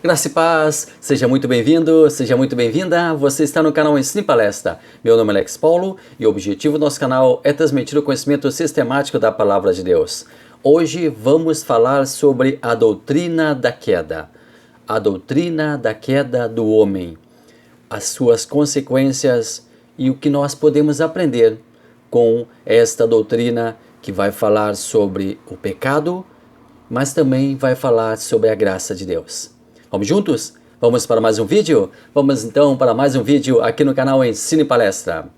Graça e paz, seja muito bem-vindo, seja muito bem-vinda. Você está no canal Ensine Palestra. Meu nome é Alex Paulo e o objetivo do nosso canal é transmitir o conhecimento sistemático da Palavra de Deus. Hoje vamos falar sobre a doutrina da queda. A doutrina da queda do homem, as suas consequências e o que nós podemos aprender com esta doutrina que vai falar sobre o pecado, mas também vai falar sobre a graça de Deus. Vamos juntos? Vamos para mais um vídeo? Vamos então para mais um vídeo aqui no canal Ensine Palestra.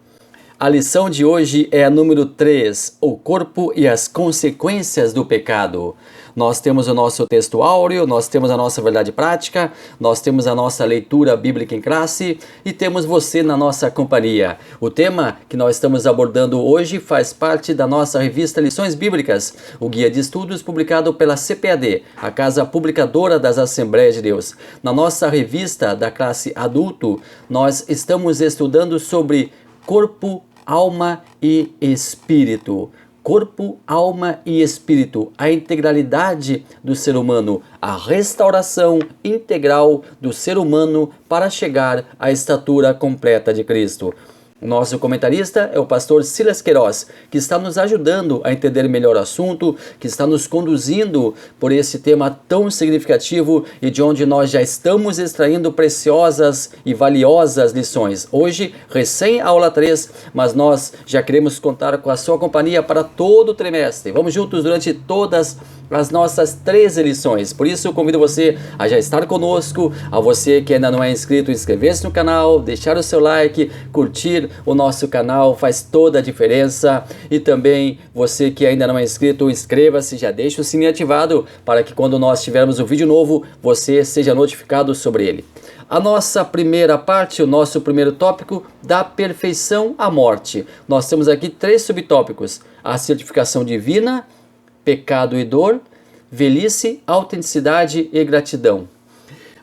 A lição de hoje é a número 3, o corpo e as consequências do pecado. Nós temos o nosso texto áureo, nós temos a nossa verdade prática, nós temos a nossa leitura bíblica em classe e temos você na nossa companhia. O tema que nós estamos abordando hoje faz parte da nossa revista Lições Bíblicas, o guia de estudos publicado pela CPAD, a Casa Publicadora das Assembleias de Deus. Na nossa revista da classe adulto, nós estamos estudando sobre corpo, alma e espírito. Corpo, alma e espírito, a integralidade do ser humano, a restauração integral do ser humano para chegar à estatura completa de Cristo. O nosso comentarista é o pastor Silas Queiroz, que está nos ajudando a entender melhor o assunto, que está nos conduzindo por esse tema tão significativo e de onde nós já estamos extraindo preciosas e valiosas lições. Hoje, recém-aula 3, mas nós já queremos contar com a sua companhia para todo o trimestre. Vamos juntos durante todas as nossas 13 lições. Por isso, eu convido você a já estar conosco, a você que ainda não é inscrito, inscrever-se no canal, deixar o seu like, curtir o nosso canal, faz toda a diferença. E também, você que ainda não é inscrito, inscreva-se, já deixa o sininho ativado para que quando nós tivermos um vídeo novo, você seja notificado sobre ele. A nossa primeira parte, o nosso primeiro tópico, da perfeição à morte. Nós temos aqui 3 subtópicos: a certificação divina, pecado e dor, velhice, autenticidade e gratidão.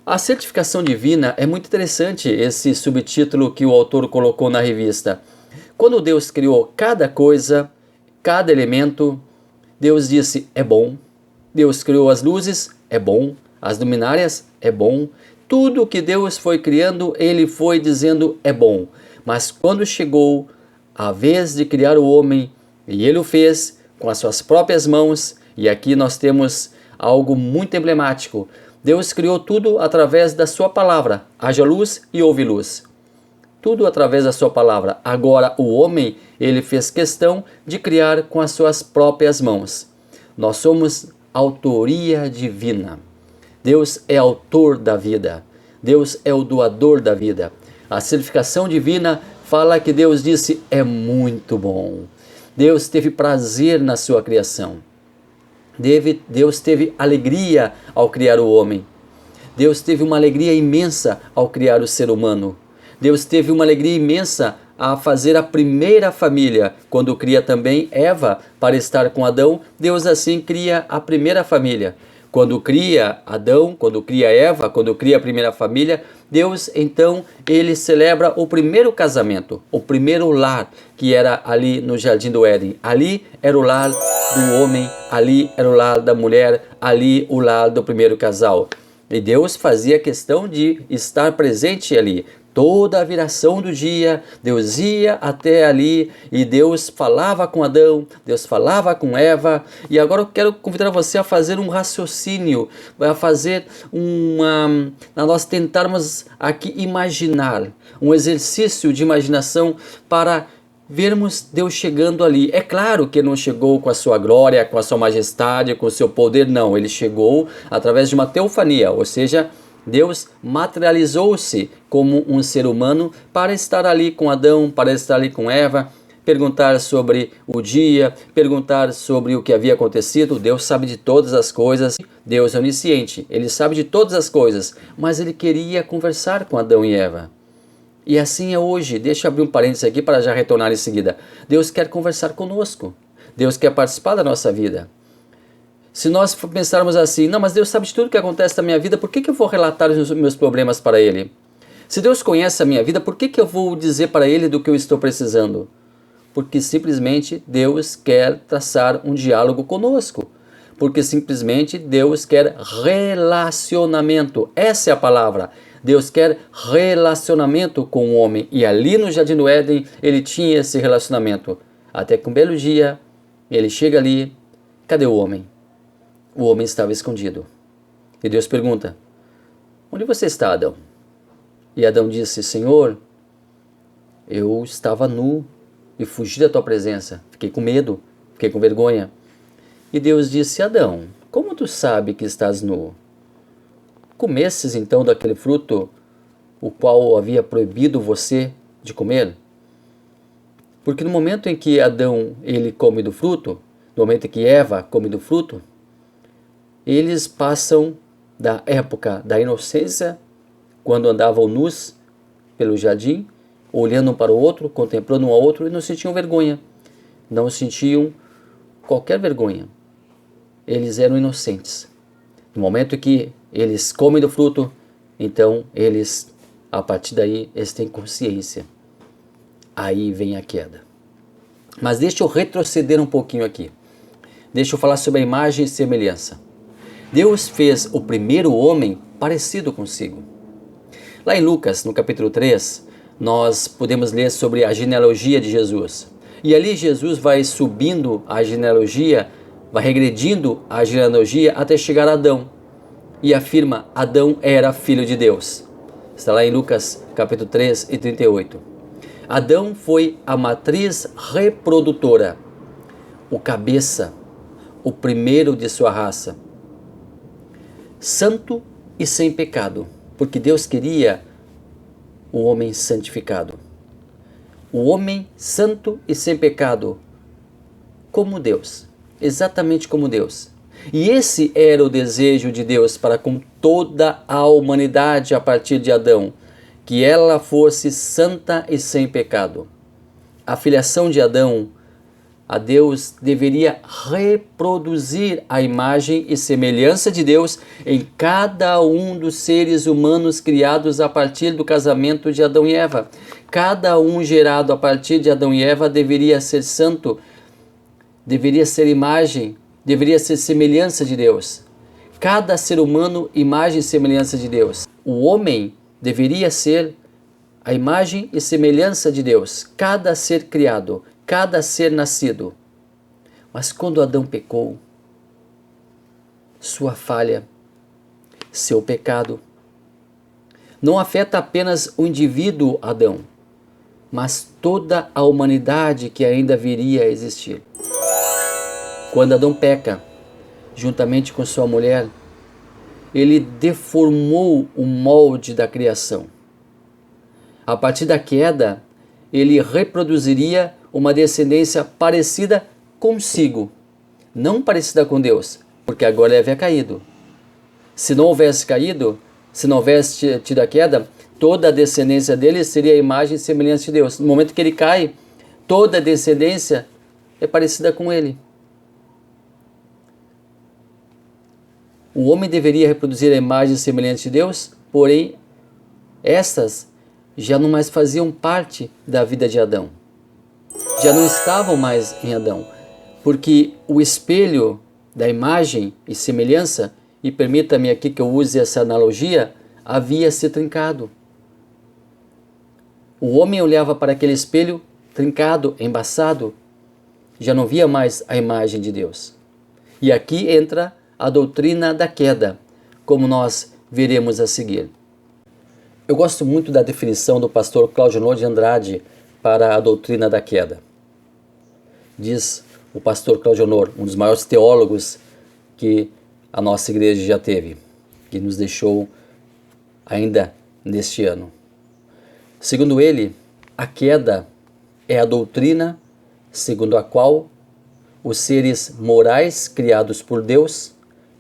A certificação divina é muito interessante, esse subtítulo que o autor colocou na revista. Quando Deus criou cada coisa, cada elemento, Deus disse, é bom. Deus criou as luzes, é bom. As luminárias, é bom. Tudo que Deus foi criando, Ele foi dizendo, é bom. Mas quando chegou a vez de criar o homem, e Ele o fez com as suas próprias mãos, e aqui nós temos algo muito emblemático. Deus criou tudo através da sua palavra. Haja luz e houve luz. Tudo através da sua palavra. Agora o homem, ele fez questão de criar com as suas próprias mãos. Nós somos autoria divina. Deus é autor da vida. Deus é o doador da vida. A certificação divina fala que Deus disse, é muito bom. Deus teve prazer na sua criação. Deus teve alegria ao criar o homem. Deus teve uma alegria imensa ao criar o ser humano. Deus teve uma alegria imensa a fazer a primeira família. Quando cria também Eva para estar com Adão, Deus assim cria a primeira família. Quando cria Adão, quando cria Eva, quando cria a primeira família, Deus então, ele celebra o primeiro casamento, o primeiro lar, que era ali no Jardim do Éden. Ali era o lar do homem, ali era o lar da mulher, ali o lar do primeiro casal. E Deus fazia questão de estar presente ali. Toda a viração do dia, Deus ia até ali e Deus falava com Adão, Deus falava com Eva. E agora eu quero convidar você a fazer um raciocínio, a fazer nós tentarmos aqui imaginar, um exercício de imaginação para vermos Deus chegando ali. É claro que Ele não chegou com a sua glória, com a sua majestade, com o seu poder, não. Ele chegou através de uma teofania, ou seja, Deus materializou-se como um ser humano para estar ali com Adão, para estar ali com Eva, perguntar sobre o dia, perguntar sobre o que havia acontecido. Deus sabe de todas as coisas, Deus é onisciente, Ele sabe de todas as coisas, mas Ele queria conversar com Adão e Eva. E assim é hoje. Deixa eu abrir um parênteses aqui para já retornar em seguida. Deus quer conversar conosco, Deus quer participar da nossa vida. Se nós pensarmos assim, não, mas Deus sabe de tudo que acontece na minha vida, por que eu vou relatar os meus problemas para Ele? Se Deus conhece a minha vida, por que eu vou dizer para Ele do que eu estou precisando? Porque simplesmente Deus quer traçar um diálogo conosco. porque simplesmente Deus quer relacionamento. Essa é a palavra. Deus quer relacionamento com o homem. E ali no Jardim do Éden, ele tinha esse relacionamento. Até que um belo dia, ele chega ali, cadê o homem? O homem estava escondido. E Deus pergunta, onde você está, Adão? E Adão disse, Senhor, eu estava nu e fugi da tua presença. Fiquei com medo, fiquei com vergonha. E Deus disse, Adão, como tu sabe que estás nu? Comesses então daquele fruto, o qual havia proibido você de comer? Porque no momento em que Adão ele come do fruto, no momento em que Eva come do fruto, eles passam da época da inocência, quando andavam nus pelo jardim, olhando um para o outro, contemplando um ao outro, e não sentiam vergonha. Não sentiam qualquer vergonha. Eles eram inocentes. No momento em que eles comem do fruto, então eles, a partir daí, eles têm consciência. Aí vem a queda. Mas deixa eu retroceder um pouquinho aqui. Deixa eu falar sobre a imagem e semelhança. Deus fez o primeiro homem parecido consigo. Lá em Lucas, no capítulo 3, nós podemos ler sobre a genealogia de Jesus. E ali Jesus vai subindo a genealogia, vai regredindo a genealogia até chegar a Adão. E afirma, Adão era filho de Deus. Está lá em Lucas capítulo 3 e 38. Adão foi a matriz reprodutora, o cabeça, o primeiro de sua raça. Santo e sem pecado, porque Deus queria o homem santificado. O homem santo e sem pecado, como Deus, exatamente como Deus. E esse era o desejo de Deus para com toda a humanidade a partir de Adão, que ela fosse santa e sem pecado. A filiação de Adão a Deus deveria reproduzir a imagem e semelhança de Deus em cada um dos seres humanos criados a partir do casamento de Adão e Eva. Cada um gerado a partir de Adão e Eva deveria ser santo, deveria ser imagem, deveria ser semelhança de Deus. Cada ser humano, imagem e semelhança de Deus. O homem deveria ser a imagem e semelhança de Deus. Cada ser criado, cada ser nascido. Mas quando Adão pecou, sua falha, seu pecado, não afeta apenas o indivíduo Adão, mas toda a humanidade que ainda viria a existir. Quando Adão peca, juntamente com sua mulher, ele deformou o molde da criação. A partir da queda, ele reproduziria uma descendência parecida consigo, não parecida com Deus, porque agora ele havia caído. Se não houvesse caído, se não houvesse tido a queda, toda a descendência dele seria a imagem e semelhança de Deus. No momento que ele cai, toda a descendência é parecida com ele. O homem deveria reproduzir a imagem e semelhança de Deus, porém, estas já não mais faziam parte da vida de Adão. Já não estavam mais em Adão, porque o espelho da imagem e semelhança, e permita-me aqui que eu use essa analogia, havia se trincado. O homem olhava para aquele espelho trincado, embaçado, já não via mais a imagem de Deus. E aqui entra a doutrina da queda, como nós veremos a seguir. Eu gosto muito da definição do pastor Claudionor de Andrade para a doutrina da queda. Diz o pastor Claudionor, um dos maiores teólogos que a nossa igreja já teve, que nos deixou ainda neste ano. Segundo ele, a queda é a doutrina segundo a qual os seres morais criados por Deus,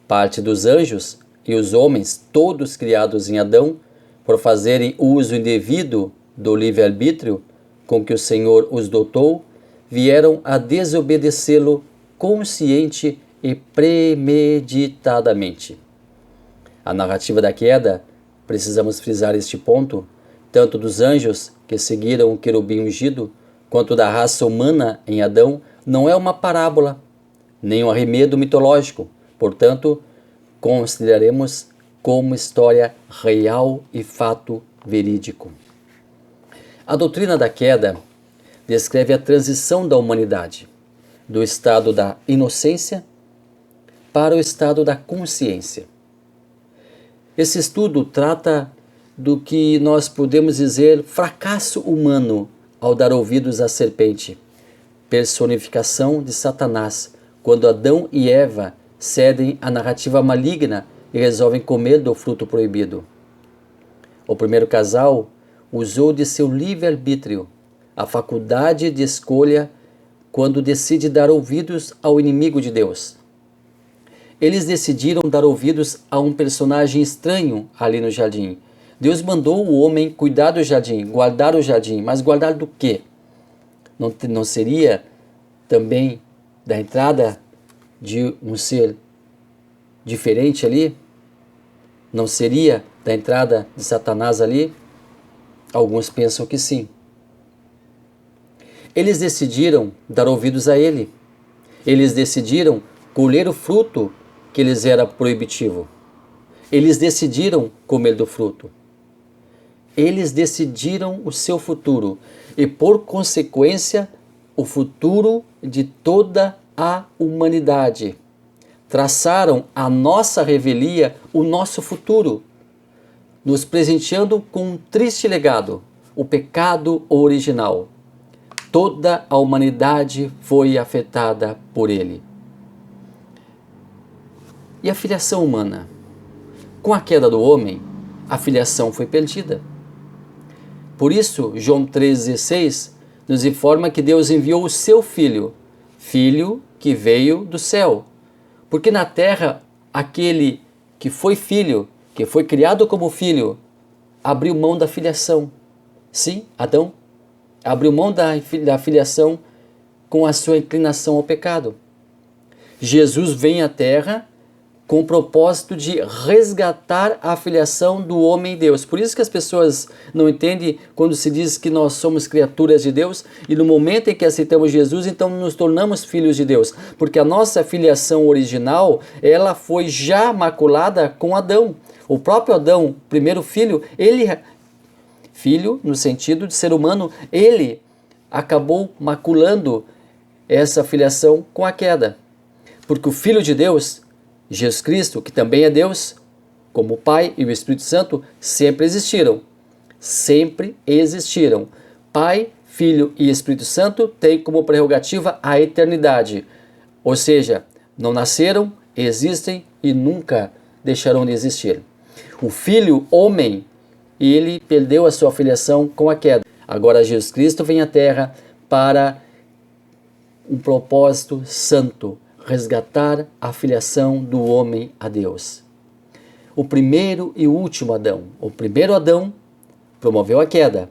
parte dos anjos e os homens, todos criados em Adão, por fazerem uso indevido do livre-arbítrio com que o Senhor os dotou, vieram a desobedecê-lo consciente e premeditadamente. A narrativa da queda, precisamos frisar este ponto, tanto dos anjos que seguiram o querubim ungido, quanto da raça humana em Adão, não é uma parábola, nem um arremedo mitológico, Portanto, consideraremos como história real e fato verídico. A doutrina da queda descreve a transição da humanidade do estado da inocência para o estado da consciência. Esse estudo trata do que nós podemos dizer fracasso humano ao dar ouvidos à serpente, personificação de Satanás, quando Adão e Eva cedem à narrativa maligna e resolvem comer do fruto proibido. O primeiro casal usou de seu livre-arbítrio, a faculdade de escolha, quando decide dar ouvidos ao inimigo de Deus. Eles decidiram dar ouvidos a um personagem estranho ali no jardim. Deus mandou o homem cuidar do jardim, guardar o jardim, mas guardar do quê? Não seria também da entrada de um ser diferente ali? Não seria da entrada de Satanás ali? Alguns pensam que sim. Eles decidiram dar ouvidos a ele. Eles decidiram colher o fruto que lhes era proibitivo. Eles decidiram comer do fruto. Eles decidiram o seu futuro e, por consequência, o futuro de toda a humanidade. Traçaram a nossa revelia, o nosso futuro, nos presenteando com um triste legado, o pecado original. Toda a humanidade foi afetada por ele. E a filiação humana? Com a queda do homem, a filiação foi perdida. Por isso, João 3,16 nos informa que Deus enviou o seu Filho, Filho que veio do céu. Porque na terra, aquele que foi filho, que foi criado como filho, abriu mão da filiação. Sim, Adão abriu mão da filiação com a sua inclinação ao pecado. Jesus vem à terra com o propósito de resgatar a filiação do homem em Deus. Por isso que as pessoas não entendem quando se diz que nós somos criaturas de Deus e no momento em que aceitamos Jesus, então nos tornamos filhos de Deus. Porque a nossa filiação original, ela foi já maculada com Adão. O próprio Adão, primeiro filho, filho no sentido de ser humano, ele acabou maculando essa filiação com a queda. Porque o Filho de Deus, Jesus Cristo, que também é Deus, como o Pai e o Espírito Santo, sempre existiram. Sempre existiram. Pai, Filho e Espírito Santo têm como prerrogativa a eternidade. Ou seja, não nasceram, existem e nunca deixarão de existir. O Filho, homem, ele perdeu a sua filiação com a queda. Agora Jesus Cristo vem à Terra para um propósito santo, resgatar a filiação do homem a Deus. O primeiro e o último Adão. O primeiro Adão promoveu a queda.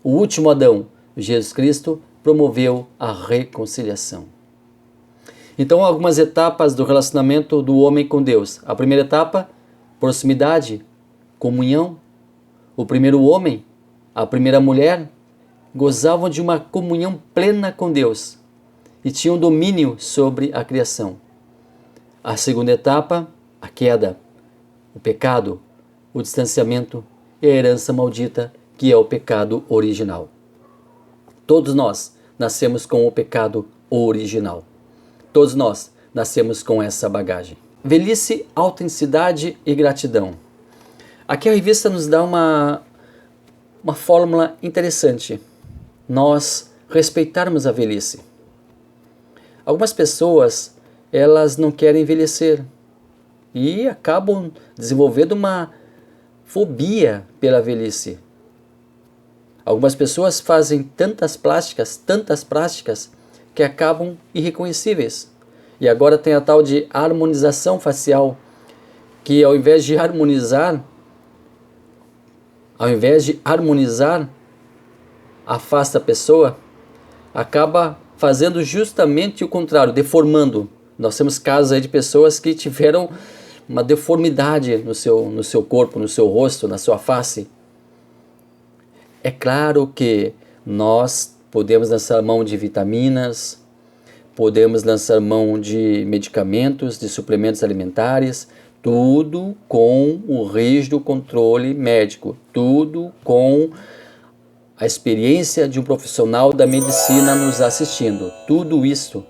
O último Adão, Jesus Cristo, promoveu a reconciliação. Então, algumas etapas do relacionamento do homem com Deus. A primeira etapa, proximidade, comunhão. O primeiro homem, a primeira mulher, gozavam de uma comunhão plena com Deus e tinham domínio sobre a criação. A segunda etapa, a queda, o pecado, o distanciamento e a herança maldita, que é o pecado original. Todos nós nascemos com o pecado original. Todos nós nascemos com essa bagagem. Velhice, autenticidade e gratidão. Aqui a revista nos dá uma fórmula interessante. Nós respeitarmos a velhice. Algumas pessoas, elas não querem envelhecer e acabam desenvolvendo uma fobia pela velhice. Algumas pessoas fazem tantas plásticas, que acabam irreconhecíveis. E agora tem a tal de harmonização facial, que ao invés de harmonizar afasta a pessoa, acaba fazendo justamente o contrário, deformando. Nós temos casos aí de pessoas que tiveram uma deformidade no seu corpo, no seu rosto, na sua face. É claro que nós podemos lançar mão de vitaminas, podemos lançar mão de medicamentos, de suplementos alimentares, tudo com o rígido controle médico, tudo com a experiência de um profissional da medicina nos assistindo. Tudo isso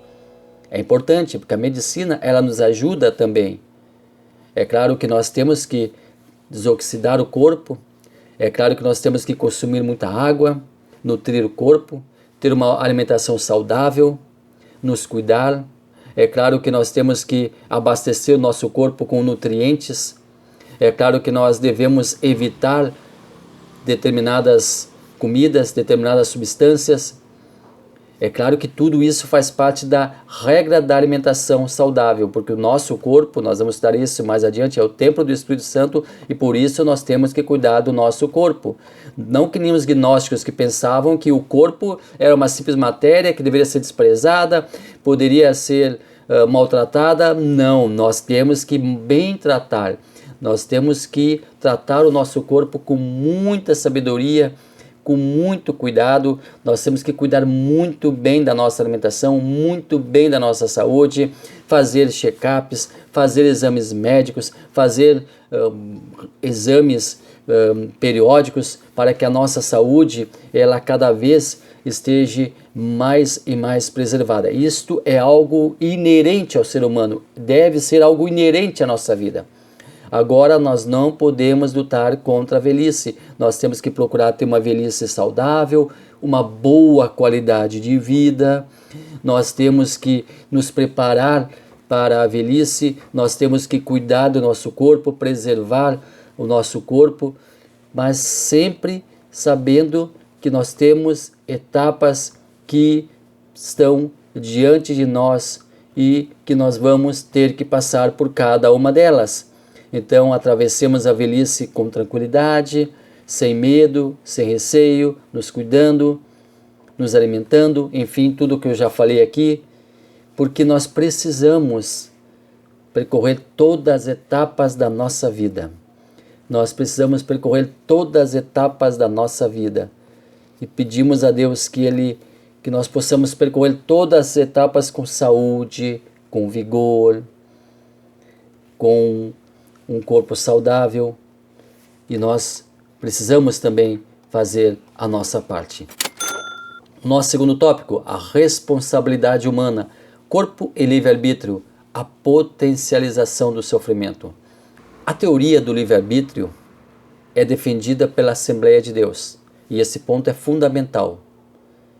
é importante, porque a medicina ela nos ajuda também. É claro que nós temos que desoxidar o corpo, é claro que nós temos que consumir muita água, nutrir o corpo, ter uma alimentação saudável, nos cuidar. É claro que nós temos que abastecer o nosso corpo com nutrientes. É claro que nós devemos evitar determinadas comidas, determinadas substâncias. É claro que tudo isso faz parte da regra da alimentação saudável, porque o nosso corpo, nós vamos estudar isso mais adiante, é o templo do Espírito Santo e por isso nós temos que cuidar do nosso corpo. Não que nem os gnósticos que pensavam que o corpo era uma simples matéria que deveria ser desprezada, poderia ser maltratada. Não, nós temos que bem tratar. Nós temos que tratar o nosso corpo com muita sabedoria, com muito cuidado. Nós temos que cuidar muito bem da nossa alimentação, muito bem da nossa saúde, fazer check-ups, fazer exames médicos, fazer exames periódicos para que a nossa saúde ela cada vez esteja mais e mais preservada. Isto é algo inerente ao ser humano, deve ser algo inerente à nossa vida. Agora nós não podemos lutar contra a velhice, nós temos que procurar ter uma velhice saudável, uma boa qualidade de vida, nós temos que nos preparar para a velhice, nós temos que cuidar do nosso corpo, preservar o nosso corpo, mas sempre sabendo que nós temos etapas que estão diante de nós e que nós vamos ter que passar por cada uma delas. Então, atravessemos a velhice com tranquilidade, sem medo, sem receio, nos cuidando, nos alimentando, enfim, tudo o que eu já falei aqui, porque nós precisamos percorrer todas as etapas da nossa vida. Nós precisamos percorrer todas as etapas da nossa vida. E pedimos a Deus que nós possamos percorrer todas as etapas com saúde, com vigor, com um corpo saudável, e nós precisamos também fazer a nossa parte. Nosso segundo tópico, a responsabilidade humana, corpo e livre-arbítrio, a potencialização do sofrimento. A teoria do livre-arbítrio é defendida pela Assembleia de Deus, e esse ponto é fundamental.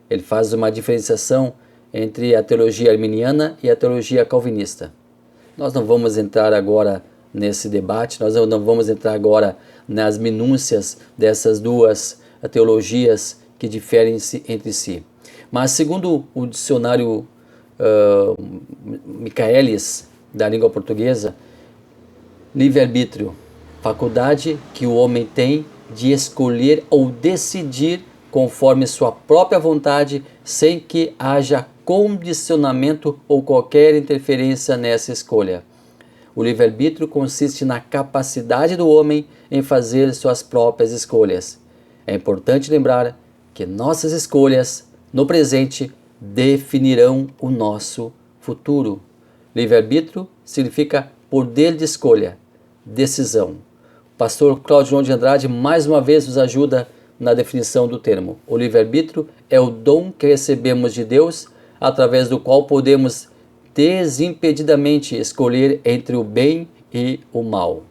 Ele faz uma diferenciação entre a teologia arminiana e a teologia calvinista. Nós não vamos entrar agora nesse debate, nós não vamos entrar agora nas minúcias dessas duas teologias que diferem entre si. Mas segundo o dicionário Michaelis, da língua portuguesa, livre-arbítrio, faculdade que o homem tem de escolher ou decidir conforme sua própria vontade, sem que haja condicionamento ou qualquer interferência nessa escolha. O livre-arbítrio consiste na capacidade do homem em fazer suas próprias escolhas. É importante lembrar que nossas escolhas, no presente, definirão o nosso futuro. Livre-arbítrio significa poder de escolha, decisão. O pastor Cláudio João de Andrade mais uma vez nos ajuda na definição do termo. O livre-arbítrio é o dom que recebemos de Deus, através do qual podemos desimpedidamente escolher entre o bem e o mal.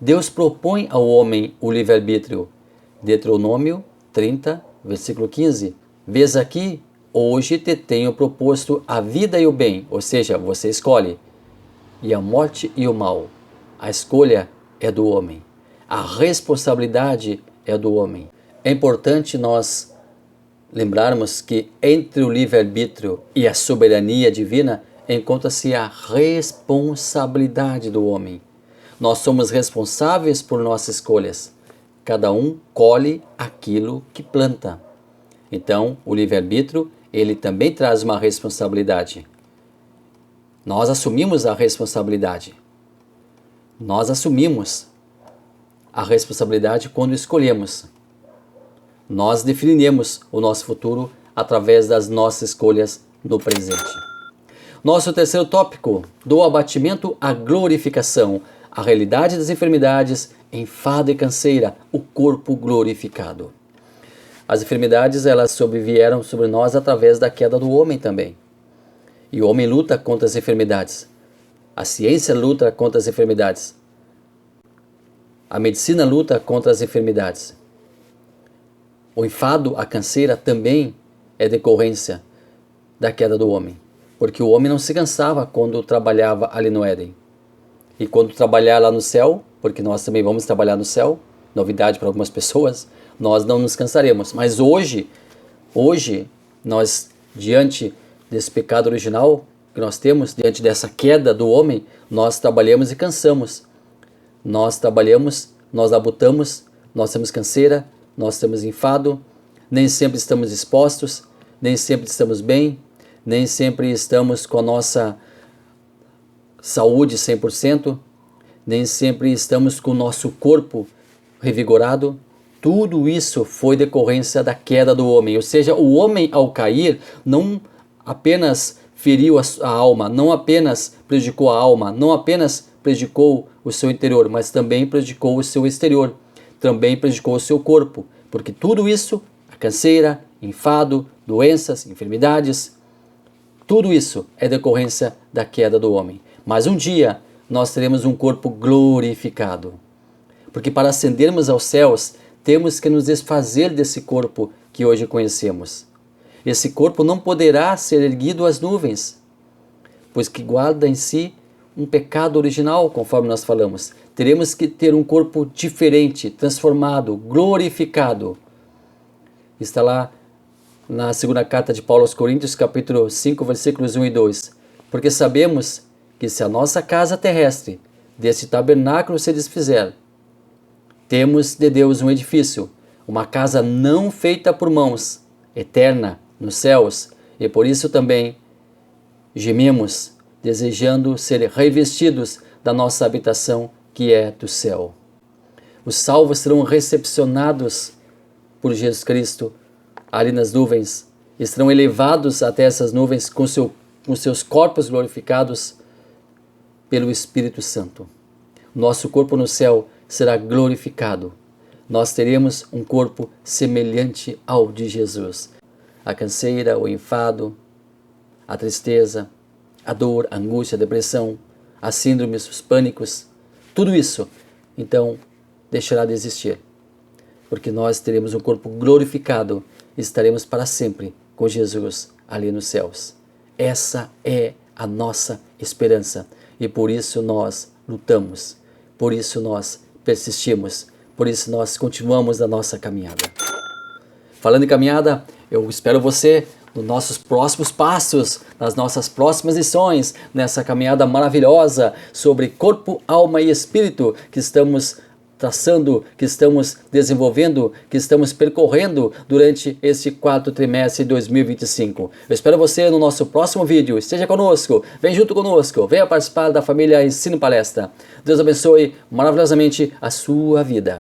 Deus propõe ao homem o livre-arbítrio. Deuteronômio 30, versículo 15. Vês aqui, hoje te tenho proposto a vida e o bem, ou seja, você escolhe, e a morte e o mal. A escolha é do homem. A responsabilidade é do homem. É importante nós lembrarmos que entre o livre-arbítrio e a soberania divina encontra-se a responsabilidade do homem. Nós somos responsáveis por nossas escolhas. Cada um colhe aquilo que planta. Então, o livre-arbítrio, ele também traz uma responsabilidade. Nós assumimos a responsabilidade. Nós assumimos a responsabilidade quando escolhemos. Nós definiremos o nosso futuro através das nossas escolhas no presente. Nosso terceiro tópico, do abatimento à glorificação, a realidade das enfermidades, enfado e canseira, o corpo glorificado. As enfermidades, elas sobrevieram sobre nós através da queda do homem também. E o homem luta contra as enfermidades. A ciência luta contra as enfermidades. A medicina luta contra as enfermidades. O enfado, a canseira, também é decorrência da queda do homem. Porque o homem não se cansava quando trabalhava ali no Éden. E quando trabalhar lá no céu, porque nós também vamos trabalhar no céu, novidade para algumas pessoas, nós não nos cansaremos. Mas hoje, nós, diante desse pecado original que nós temos, diante dessa queda do homem, nós trabalhamos e cansamos. Nós trabalhamos, nós labutamos, nós temos canseira, nós temos enfado, nem sempre estamos dispostos, nem sempre estamos bem, nem sempre estamos com a nossa saúde 100%, nem sempre estamos com o nosso corpo revigorado. Tudo isso foi decorrência da queda do homem, ou seja, o homem ao cair não apenas feriu a alma, não apenas prejudicou a alma, não apenas prejudicou o seu interior, mas também prejudicou o seu exterior, também prejudicou o seu corpo, porque tudo isso, a canseira, enfado, doenças, enfermidades, tudo isso é decorrência da queda do homem. Mas um dia nós teremos um corpo glorificado, porque para ascendermos aos céus, temos que nos desfazer desse corpo que hoje conhecemos. Esse corpo não poderá ser erguido às nuvens, pois que guarda em si um pecado original, conforme nós falamos. Teremos que ter um corpo diferente, transformado, glorificado. Está lá na segunda carta de Paulo aos Coríntios, capítulo 5, versículos 1 e 2. Porque sabemos que se a nossa casa terrestre desse tabernáculo se desfizer, temos de Deus um edifício, uma casa não feita por mãos, eterna, nos céus, e por isso também gememos, desejando ser revestidos da nossa habitação, que é do céu. Os salvos serão recepcionados por Jesus Cristo ali nas nuvens, e serão elevados até essas nuvens com seus corpos glorificados pelo Espírito Santo. Nosso corpo no céu será glorificado. Nós teremos um corpo semelhante ao de Jesus. A canseira, o enfado, a tristeza, a dor, a angústia, a depressão, as síndromes, os pânicos, tudo isso, então, deixará de existir. Porque nós teremos um corpo glorificado e estaremos para sempre com Jesus ali nos céus. Essa é a nossa esperança e por isso nós lutamos, por isso nós persistimos, por isso nós continuamos a nossa caminhada. Falando em caminhada, eu espero você nos nossos próximos passos, nas nossas próximas lições, nessa caminhada maravilhosa sobre corpo, alma e espírito que estamos traçando, que estamos desenvolvendo, que estamos percorrendo durante este quarto trimestre de 2025. Eu espero você no nosso próximo vídeo. Esteja conosco, vem junto conosco, venha participar da família Ensino Palestra. Deus abençoe maravilhosamente a sua vida.